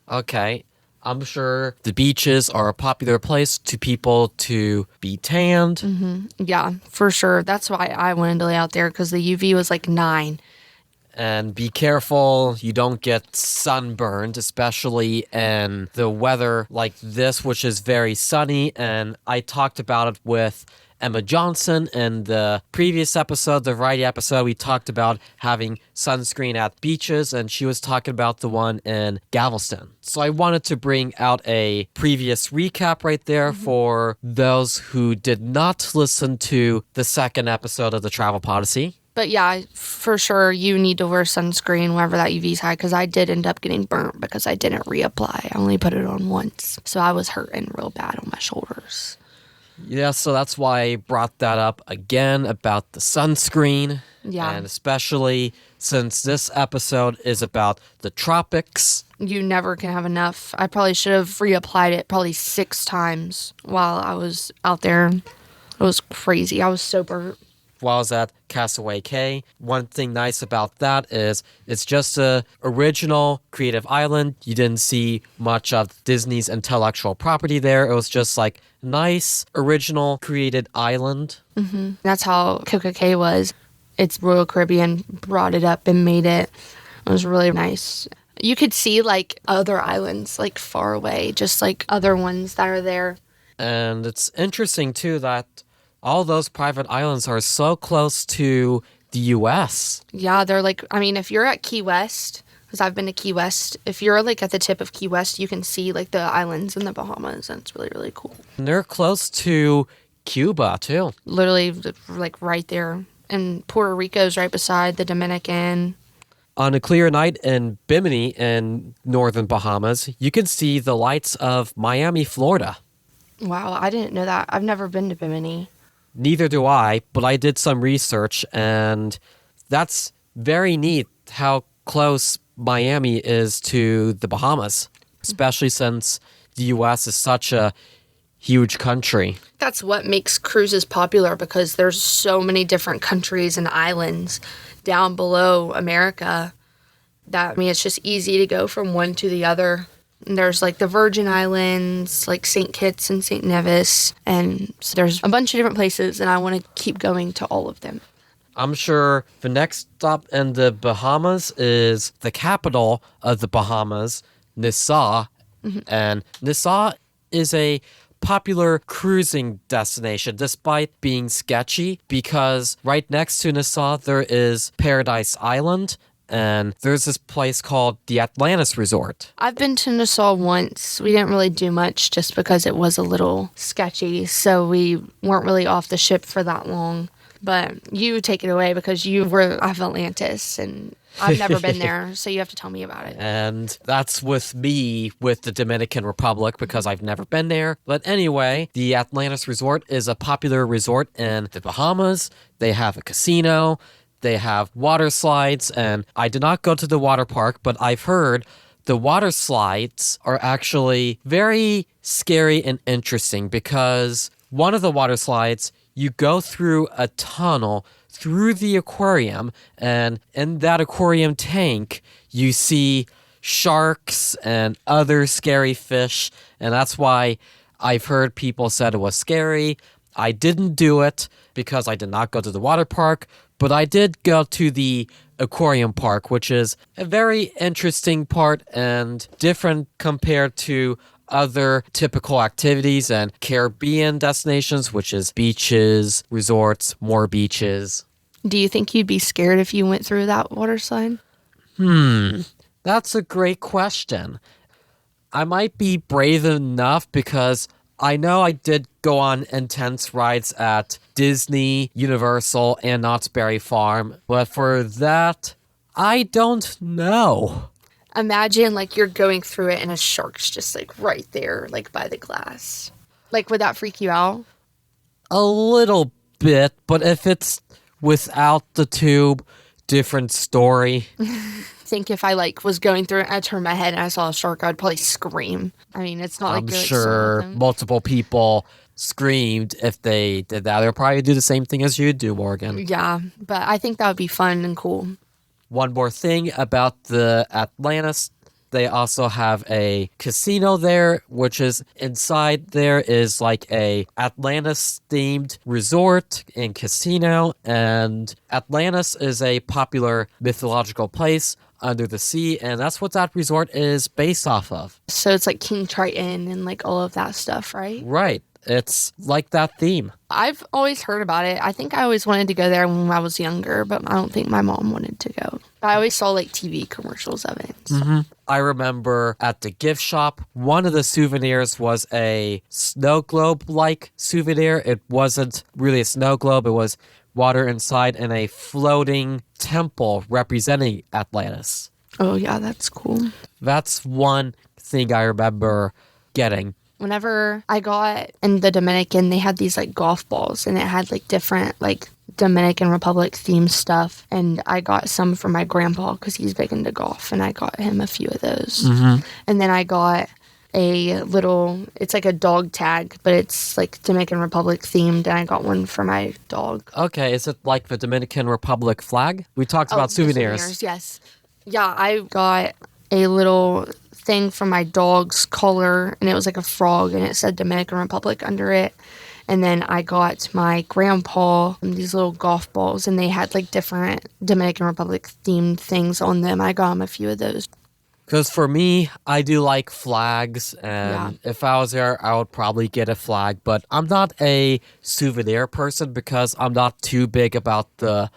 Okay. I'm sure the beaches are a popular place to people to be tanned. Mm-hmm. Yeah, for sure. That's why I wanted to lay out there, because the UV was like 9. And be careful you don't get sunburned, especially in the weather like this, which is very sunny. And I talked about it with Emma Johnson in the previous episode, the Variety episode. We talked about having sunscreen at beaches, and she was talking about the one in Galveston. So I wanted to bring out a previous recap right there for those who did not listen to the second episode of the Travel Podyssey. But yeah, for sure, you need to wear sunscreen whenever that UV's high, because I did end up getting burnt because I didn't reapply. I only put it on once. So I was hurting real bad on my shoulders. Yeah, so that's why I brought that up again about the sunscreen. Yeah. And especially since this episode is about the tropics. You never can have enough. I probably should have reapplied it probably 6 times while I was out there. It was crazy. I was so burnt. While I was at Castaway Cay, one thing nice about that is it's just a original creative island. You didn't see much of Disney's intellectual property there. It was just like nice, original, created island. Mm-hmm. That's how Coco Cay was. It's Royal Caribbean brought it up and made it. It was really nice. You could see like other islands like far away, just like other ones that are there. And it's interesting too that all those private islands are so close to the U.S. Yeah, they're like, I mean, if you're at Key West, because I've been to Key West, if you're like at the tip of Key West, you can see like the islands in the Bahamas, and it's really, really cool. And they're close to Cuba, too. Literally, like right there. And Puerto Rico's right beside the Dominican. On a clear night in Bimini in northern Bahamas, you can see the lights of Miami, Florida. Wow, I didn't know that. I've never been to Bimini. Neither do I, but I did some research, and that's very neat how close Miami is to the Bahamas, especially since the U.S. is such a huge country. That's what makes cruises popular, because there's so many different countries and islands down below America that, it's just easy to go from one to the other. And there's like the Virgin Islands, like St. Kitts and St. Nevis, and so there's a bunch of different places, and I want to keep going to all of them. I'm sure the next stop in the Bahamas is the capital of the Bahamas, Nassau. And Nassau is a popular cruising destination, despite being sketchy, because right next to Nassau there is Paradise Island, and there's this place called the Atlantis Resort. I've been to Nassau once. We didn't really do much just because it was a little sketchy, so we weren't really off the ship for that long. But you take it away, because you were off Atlantis, and I've never been there, so you have to tell me about it. And that's with me with the Dominican Republic, because I've never been there. But anyway, the Atlantis Resort is a popular resort in the Bahamas. They have a casino, they have water slides, and I did not go to the water park, but I've heard the water slides are actually very scary and interesting, because one of the water slides, you go through a tunnel through the aquarium, and in that aquarium tank, you see sharks and other scary fish, and that's why I've heard people said it was scary. I didn't do it because I did not go to the water park, but I did go to the aquarium park, which is a very interesting part and different compared to other typical activities and Caribbean destinations, which is beaches, resorts, more beaches. Do you think you'd be scared if you went through that water slide? That's a great question. I might be brave enough because I know I did go on intense rides at Disney, Universal, and Knott's Berry Farm, but for that, I don't know. Imagine like you're going through it and a shark's just like right there, like by the glass. Like, would that freak you out? A little bit, but if it's without the tube, different story. I think if I like was going through it and I turned my head and I saw a shark, I'd probably scream. I mean, it's not like I'm you're, like, sure swimming with them. multiple people screamed if they did that. They'll probably do the same thing as you do, Morgan. Yeah, but I think that would be fun and cool. One more thing about the Atlantis, they also have a casino there, which is inside there is like a Atlantis-themed resort and casino, and Atlantis is a popular mythological place under the sea, and that's what that resort is based off of. So it's like King Triton and like all of that stuff, right? Right. It's like that theme. I've always heard about it. I think I always wanted to go there when I was younger, but I don't think my mom wanted to go. I always saw like TV commercials of it. So. I remember at the gift shop, one of the souvenirs was a snow globe-like souvenir. It wasn't really a snow globe. It was water inside and a floating temple representing Atlantis. Oh, yeah, that's cool. That's one thing I remember getting. Whenever I got in the Dominican, they had these like golf balls, and it had like different like Dominican Republic themed stuff. And I got some for my grandpa because he's big into golf, and I got him a few of those. And then I got a little, it's like a dog tag, but it's like Dominican Republic themed, and I got one for my dog. Okay, is it like the Dominican Republic flag? We talked about the souvenirs. Yes. Yeah, I got a little thing from my dog's collar, and it was like a frog, and it said Dominican Republic under it. And then I got my grandpa these little golf balls, and they had like different Dominican Republic themed things on them. I got him a few of those. Because for me, I do like flags, and if I was there, I would probably get a flag. But I'm not a souvenir person because I'm not too big about the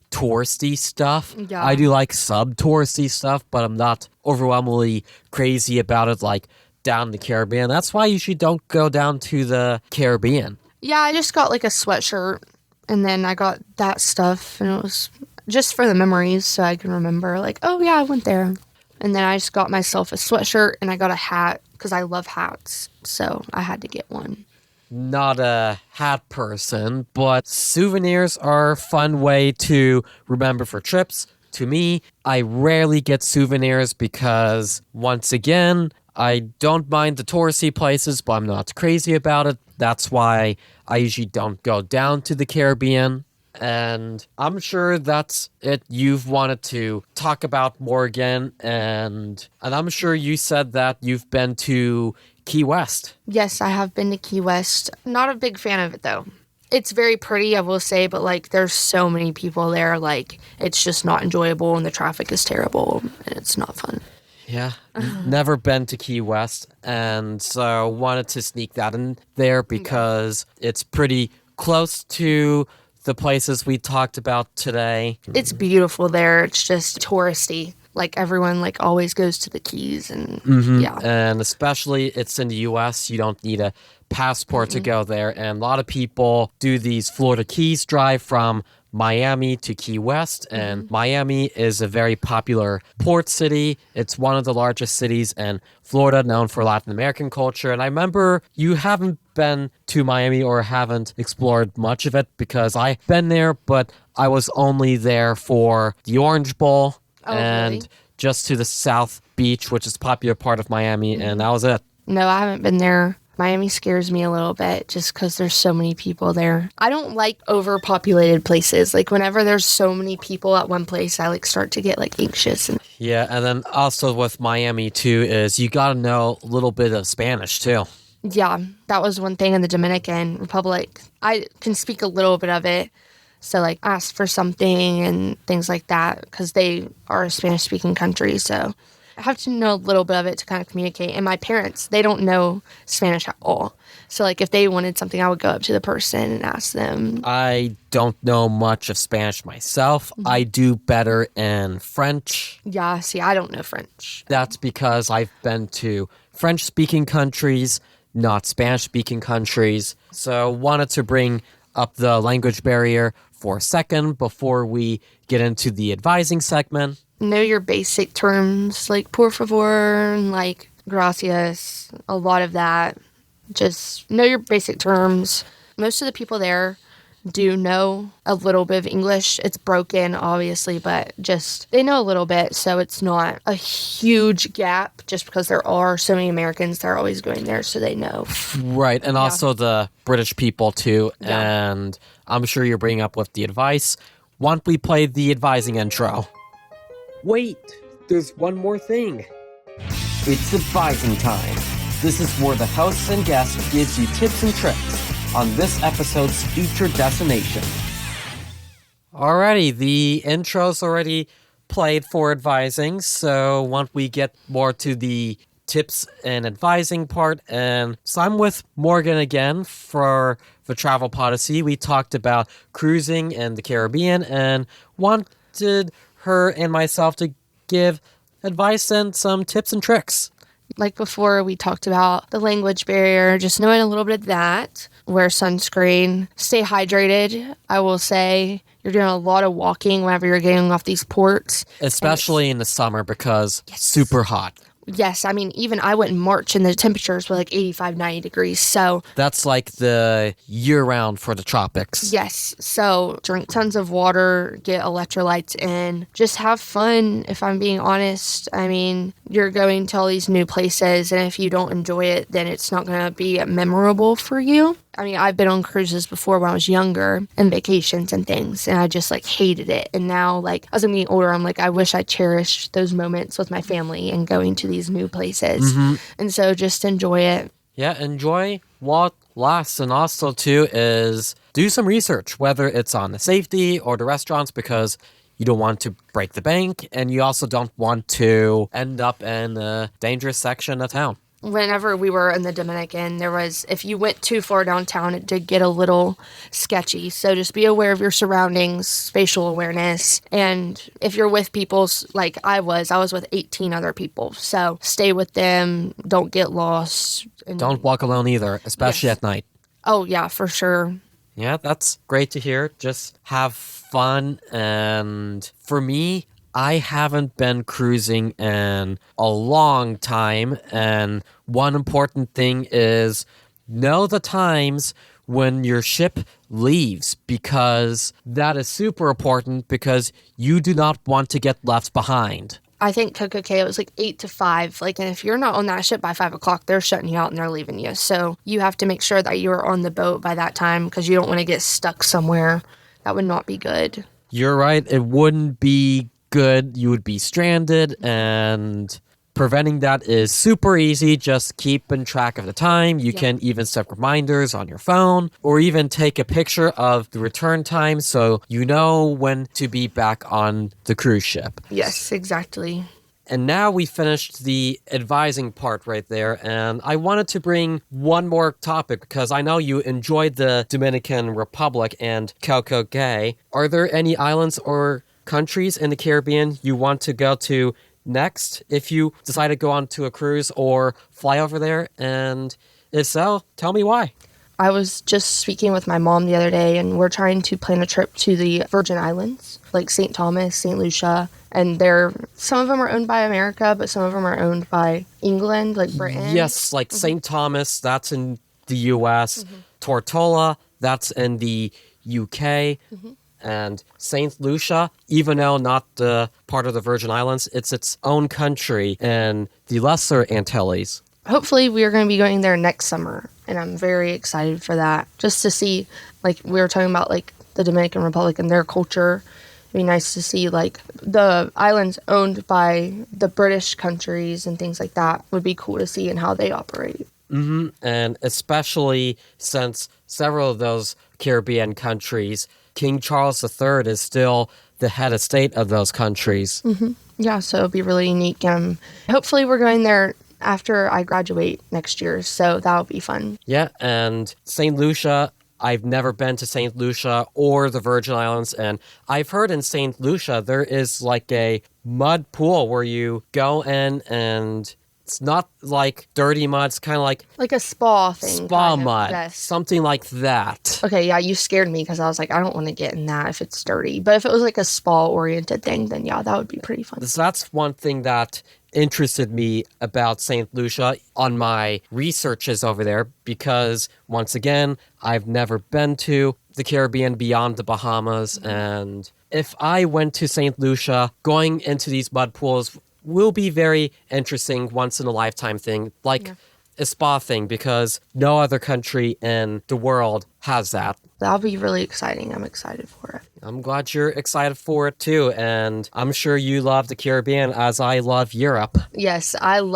touristy stuff. Yeah. I do like sub-touristy stuff, but I'm not overwhelmingly crazy about it like down the Caribbean. That's why I usually don't go down to the Caribbean. Yeah, I just got like a sweatshirt, and then I got that stuff, and it was just for the memories so I can remember, like, oh, yeah, I went there. And then I just got myself a sweatshirt and I got a hat because I love hats. So I had to get one. Not a hat person, but souvenirs are a fun way to remember for trips. To me, I rarely get souvenirs because, once again, I don't mind the touristy places, but I'm not crazy about it. That's why I usually don't go down to the Caribbean. And I'm sure that's it you've wanted to talk about more again. And I'm sure you said that you've been to Key West. Yes, I have been to Key West. Not a big fan of it, though. It's very pretty, I will say, but, like, there's so many people there, like, it's just not enjoyable, and the traffic is terrible, and it's not fun. Yeah, never been to Key West, and so wanted to sneak that in there because it's pretty close to the places we talked about today. It's beautiful there. It's just touristy. Like, everyone, like, always goes to the Keys, and yeah. And especially it's in the U.S., you don't need a passport to go there. And a lot of people do these Florida Keys drive from Miami to Key West. And Miami is a very popular port city. It's one of the largest cities in Florida, known for Latin American culture. And I remember you haven't been to Miami or haven't explored much of it because I've been there, but I was only there for the Orange Bowl. And really? just to the South Beach, which is a popular part of Miami, and that was it. No, I haven't been there. Miami scares me a little bit just because there's so many people there. I don't like overpopulated places. Like, whenever there's so many people at one place, I, like, start to get, like, anxious. Yeah, and then also with Miami, too, is you got to know a little bit of Spanish, too. Yeah, that was one thing in the Dominican Republic. I can speak a little bit of it. So, like, ask for something and things like that because they are a Spanish-speaking country. So I have to know a little bit of it to kind of communicate. And my parents, they don't know Spanish at all. So, like, if they wanted something, I would go up to the person and ask them. I don't know much of Spanish myself. I do better in French. Yeah, see, I don't know French. That's because I've been to French-speaking countries, not Spanish-speaking countries. So wanted to bring up the language barrier for a second before we get into the advising segment. Know your basic terms, like por favor, and like gracias, a lot of that. Just know your basic terms. Most of the people there do know a little bit of English. It's broken, obviously, but just they know a little bit, so it's not a huge gap just because there are so many Americans that are always going there, so they know. Right, and also the British people, too, Yeah. and I'm sure you're bringing up with the advice. Why don't we play the advising intro? Wait, there's one more thing. It's advising time. This is where the host and guest gives you tips and tricks on this episode's featured destination. Alrighty, the intro's already played for advising, so why don't we get more to the tips and advising part. And so I'm with Morgan again for the Travel Podyssey. We talked about cruising in the Caribbean and wanted her and myself to give advice and some tips and tricks. Like before, we talked about the language barrier, just knowing a little bit of that. Wear sunscreen, stay hydrated. I will say you're doing a lot of walking whenever you're getting off these ports. Especially in the summer because it's super hot. Yes, I mean, even I went in March and the temperatures were like 85, 90 degrees. So That's like the year-round for the tropics. yes, so drink tons of water, get electrolytes in, just have fun, if I'm being honest. I mean, you're going to all these new places, and if you don't enjoy it, then it's not going to be memorable for you. I mean, I've been on cruises before when I was younger and vacations and things, and I just like hated it. And now, like, as I'm getting older, I'm like, I wish I cherished those moments with my family and going to these new places. And so just enjoy it. Yeah, enjoy what lasts. And also, too, is do some research, whether it's on the safety or the restaurants, because you don't want to break the bank, and you also don't want to end up in a dangerous section of town. Whenever we were in the Dominican, there was, if you went too far downtown, it did get a little sketchy. So just be aware of your surroundings, spatial awareness. And if you're with people like I was with 18 other people. So stay with them. Don't get lost. And Don't walk alone either, especially Yes. at night. Oh, yeah, for sure. Yeah, that's great to hear. Just have fun. And for me, I haven't been cruising in a long time. And one important thing is know the times when your ship leaves, because that is super important, because you do not want to get left behind. I think Coca-Cola was like 8 to 5. Like, and if you're not on that ship by 5 o'clock, they're shutting you out and they're leaving you. So you have to make sure that you're on the boat by that time, because you don't want to get stuck somewhere. That would not be good. You're right. It wouldn't be good. You would be stranded, and preventing that is super easy. Just keeping track of the time. You can even set reminders on your phone, or even take a picture of the return time so you know when to be back on the cruise ship. Yes, exactly. And now we finished the advising part right there, and I wanted to bring one more topic because I know you enjoyed the Dominican Republic and Coco. Are there any islands or countries in the Caribbean you want to go to next if you decide to go on to a cruise or fly over there? And if so, tell me why. I was just speaking with my mom the other day, and we're trying to plan a trip to the Virgin Islands, like St. Thomas, St. Lucia, and some of them are owned by America, but some of them are owned by England, like Britain. Yes, like St. Thomas, that's in the U.S. Tortola, that's in the U.K., and St. Lucia, even though not the part of the Virgin Islands, it's its own country in the Lesser Antilles. Hopefully we are going to be going there next summer, and I'm very excited for that. Just to see, like, we were talking about, like, the Dominican Republic and their culture. It'd be nice to see, like, the islands owned by the British countries and things like that would be cool to see and how they operate. And especially since several of those Caribbean countries, King Charles III is still the head of state of those countries. Yeah, so it'll be really unique. Hopefully we're going there after I graduate next year, so that'll be fun. Yeah, and St. Lucia, I've never been to St. Lucia or the Virgin Islands, and I've heard in St. Lucia there is like a mud pool where you go in, and it's not like dirty mud, it's kind of like a spa thing. Spa mud, yes. something like that. Okay, yeah, you scared me because I was like, I don't want to get in that if it's dirty. But if it was like a spa-oriented thing, then yeah, that would be pretty fun. So that's one thing that interested me about St. Lucia on my researches over there, because once again, I've never been to the Caribbean beyond the Bahamas, and if I went to St. Lucia, going into these mud pools will be very interesting, once in a lifetime thing, like a spa thing, because no other country in the world has that. That'll be really exciting. I'm excited for it. I'm glad you're excited for it too, and I'm sure you love the Caribbean as I love Europe. Yes, I'm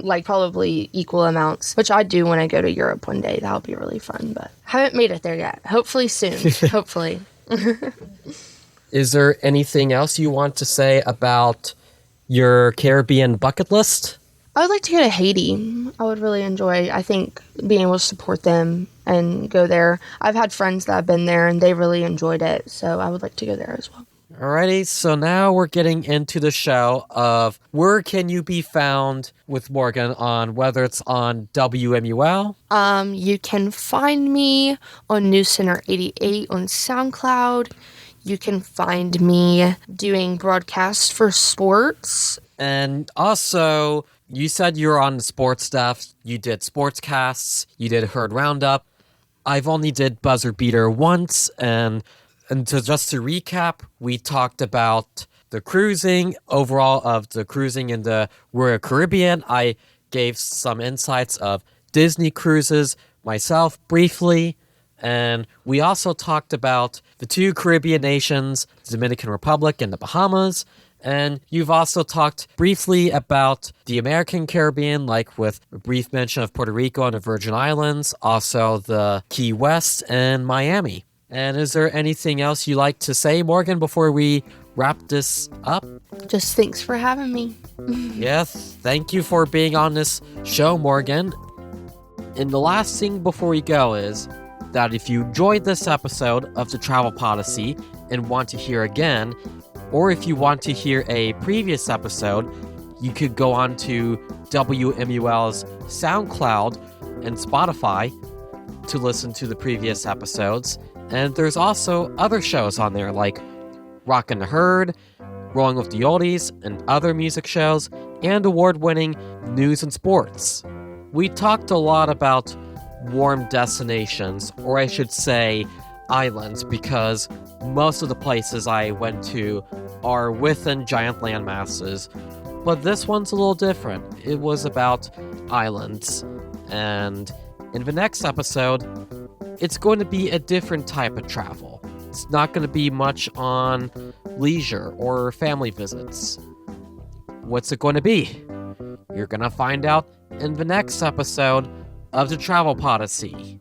like probably equal amounts, which I do when I go to Europe one day. That'll be really fun, but haven't made it there yet. Hopefully soon. Hopefully. Is there anything else you want to say about your Caribbean bucket list? I would like to go to Haiti. I would really enjoy, I think, being able to support them and go there. I've had friends that have been there and they really enjoyed it, so I would like to go there as well. Alrighty, so now we're getting into the show of where can you be found with Morgan, on whether it's on WMUL. You can find me on News Center 88 on SoundCloud. You can find me doing broadcasts for sports. And also, you said you were on the sports stuff. You did sportscasts. You did Herd Roundup. I've only did Buzzer Beater once. And just to recap, we talked about the cruising, overall of the cruising in the Royal Caribbean. I gave some insights of Disney cruises myself briefly. And we also talked about the two Caribbean nations, the Dominican Republic and the Bahamas. And you've also talked briefly about the American Caribbean, like with a brief mention of Puerto Rico and the Virgin Islands, also the Key West and Miami. And is there anything else you'd like to say, Morgan, before we wrap this up? Just thanks for having me. Yes, thank you for being on this show, Morgan. And the last thing before we go is that if you enjoyed this episode of the Travel Podyssey and want to hear again, or if you want to hear a previous episode, you could go on to WMUL's SoundCloud and Spotify, to listen to the previous episodes. And there's also other shows on there like Rockin' the Herd, Rolling with the Oldies, and other music shows, and award-winning news and sports. We talked a lot about warm destinations, or I should say islands, because most of the places I went to are within giant land masses. But this one's a little different. It was about islands. And in the next episode, it's going to be a different type of travel. It's not going to be much on leisure or family visits. What's it going to be? You're going to find out in the next episode of the Travel Podyssey.